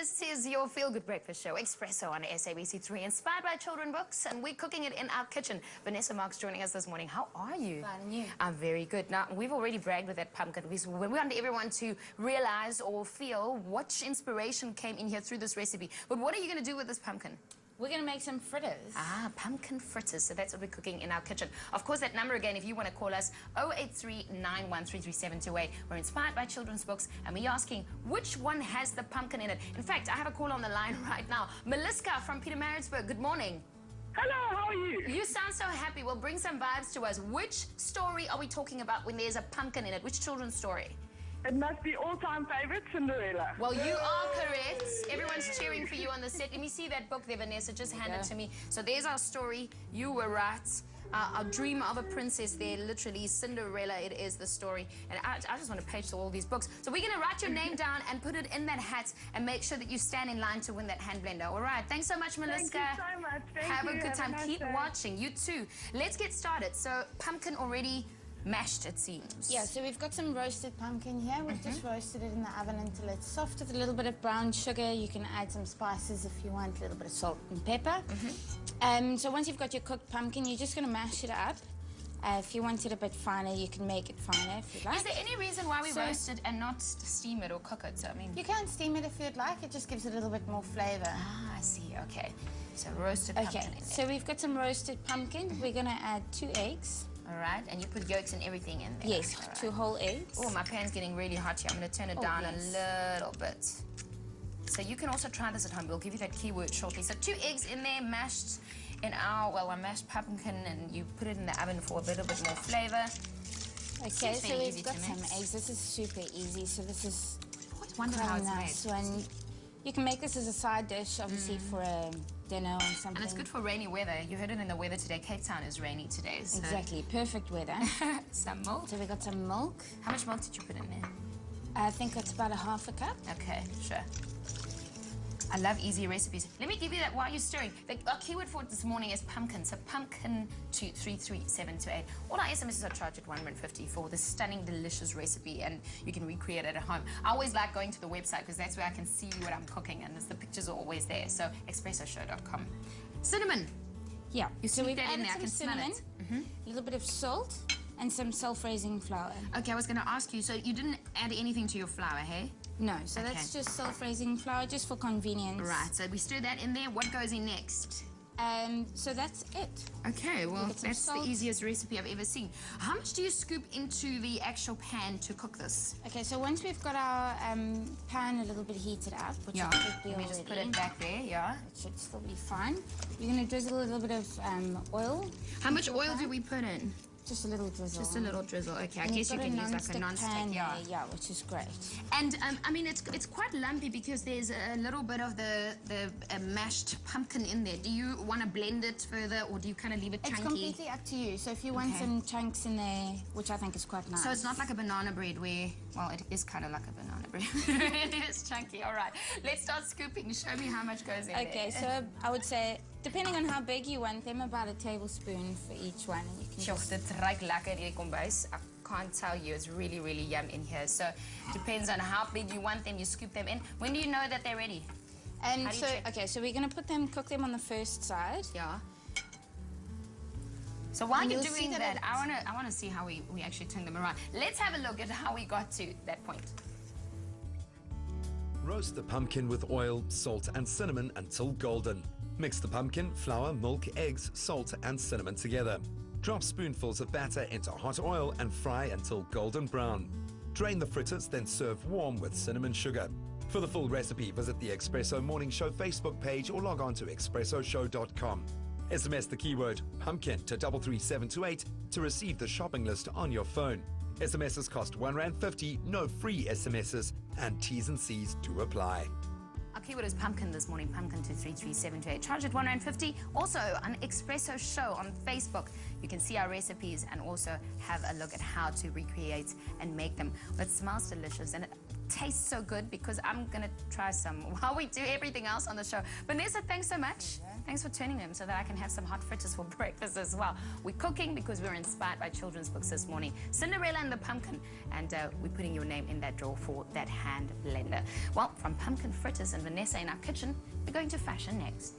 This is your feel-good breakfast show, Espresso on SABC3, inspired by children books, and we're cooking it in our kitchen. Vanessa Marks joining us this morning. How are you? Fine, and you? I'm very good. Now, we've already bragged with that pumpkin. We want everyone to realize or feel what inspiration came in here through this recipe. But what are you going to do with this pumpkin? We're going to make some fritters. Ah, pumpkin fritters. So that's what we're cooking in our kitchen. Of course, that number again, if you want to call us, 083-9133728. We're inspired by children's books, and we're asking which one has the pumpkin in it. In fact, I have a call on the line right now. Meliska from Pietermaritzburg, good morning. Hello, how are you? You sound so happy. Well, bring some vibes to us. Which story are we talking about when there's a pumpkin in it? Which children's story? It must be all-time favorite, Cinderella. Well, you are correct. Everyone's cheering for you on the set. Let me see that book there, Vanessa. Just hand it to me. So there's our story. You were right. Our dream of a princess there, literally Cinderella, it is the story. And I just want to page through all these books. So we're going to write your name down and put it in that hat and make sure that you stand in line to win that hand blender. All right. Thanks so much, Meliska. Thank you so much. Have a good time. Nice Keep day. watching. You too. Let's get started. So pumpkin already mashed, it seems. Yeah, so we've got some roasted pumpkin here. We've just roasted it in the oven until it's soft with a little bit of brown sugar. You can add some spices if you want, a little bit of salt and pepper. So once you've got your cooked pumpkin, you're just going to mash it up. If you want it a bit finer, you can make it finer if you'd like. Is there any reason why we roast it and not steam it or cook it? So, I mean, you can steam it if you'd like. It just gives it a little bit more flavor. Ah, I see. Okay. So roasted pumpkin in there. So we've got some roasted pumpkin. We're going to add 2 eggs. All right, and you put yolks and everything in there. Yes, right. 2 whole eggs. Oh, my pan's getting really hot here. I'm going to turn it down a little bit. So you can also try this at home. We'll give you that keyword shortly. So 2 eggs in there, mashed in our, well, I mashed pumpkin, and you put it in the oven for a little bit more flavor. Okay, so very easy we've got to some mix. eggs. This is super easy. So this is I always wonder how quite it's nice made. one. You can make this as a side dish, obviously, for a dinner or something. And it's good for rainy weather. You heard it in the weather today. Cape Town is rainy today. So. Exactly, perfect weather. Some milk. So we got some milk. How much milk did you put in there? I think it's about a half a cup. Okay, sure. I love easy recipes. Let me give you that while you're stirring. Our keyword for this morning is pumpkin. So pumpkin to 33728. All our SMSs are charged at R150 for this stunning, delicious recipe, and you can recreate it at home. I always like going to the website because that's where I can see what I'm cooking, and the pictures are always there. So expressoshow.com. Cinnamon. Yeah. You so sneak we've that in added there. I some can smell cinnamon, it. a little bit of salt, and some self-raising flour. Okay, I was going to ask you. So you didn't add anything to your flour, hey? No, so that's just self-raising flour, just for convenience. Right. So we stir that in there. What goes in next? So that's it. Okay, well, get some that's the salt. easiest recipe I've ever seen. How much do you scoop into the actual pan to cook this? Okay, so once we've got our pan a little bit heated up, which it should be let me just put already, it back there, yeah. it should still be fine. You're going to drizzle a little bit of oil. How much oil do we put in? Just a little drizzle. Just a little drizzle. Okay, I And guess you you've can got use like a non-stick, pan yeah. there, yeah, which is great. And I mean, it's quite lumpy because there's a little bit of the mashed pumpkin in there. Do you want to blend it further, or do you kind of leave it chunky? It's completely up to you. So if you want some chunks in there, which I think is quite nice. So it's not like a banana bread where, well, it is kind of like a banana bread. It is chunky. All right, let's start scooping. Show me how much goes in there. Okay, so I would say, depending on how big you want them, about a tablespoon for each one. And you can Sjoe, just... dit ruik lekker in die kombuis. I can't tell you, it's really, really yum in here. So depends on how big you want them, you scoop them in. When do you know that they're ready? And How do you so, check? okay, so we're going to cook them on the first side. Yeah. So while And you're you'll see doing that that, I want to see how we actually turn them around. Let's have a look at how we got to that point. Roast the pumpkin with oil, salt and cinnamon until golden. Mix the pumpkin, flour, milk, eggs, salt and cinnamon together. Drop spoonfuls of batter into hot oil and fry until golden brown. Drain the fritters, then serve warm with cinnamon sugar. For the full recipe, visit the Espresso Morning Show Facebook page or log on to expressoshow.com. SMS the keyword pumpkin to 33728 to receive the shopping list on your phone. SMSs cost R1.50, no free SMSs, and T's and C's do apply. Our keyword is pumpkin this morning, pumpkin to 33728. Charge at R1.50. Also, on Espresso Show on Facebook, you can see our recipes and also have a look at how to recreate and make them. It smells delicious and it tastes so good because I'm going to try some while we do everything else on the show. Vanessa, thanks so much. Thanks for turning them so that I can have some hot fritters for breakfast as well. We're cooking because we're inspired by children's books this morning. Cinderella and the Pumpkin. And we're putting your name in that draw for that hand blender. Well, from pumpkin fritters and Vanessa in our kitchen, we're going to fashion next.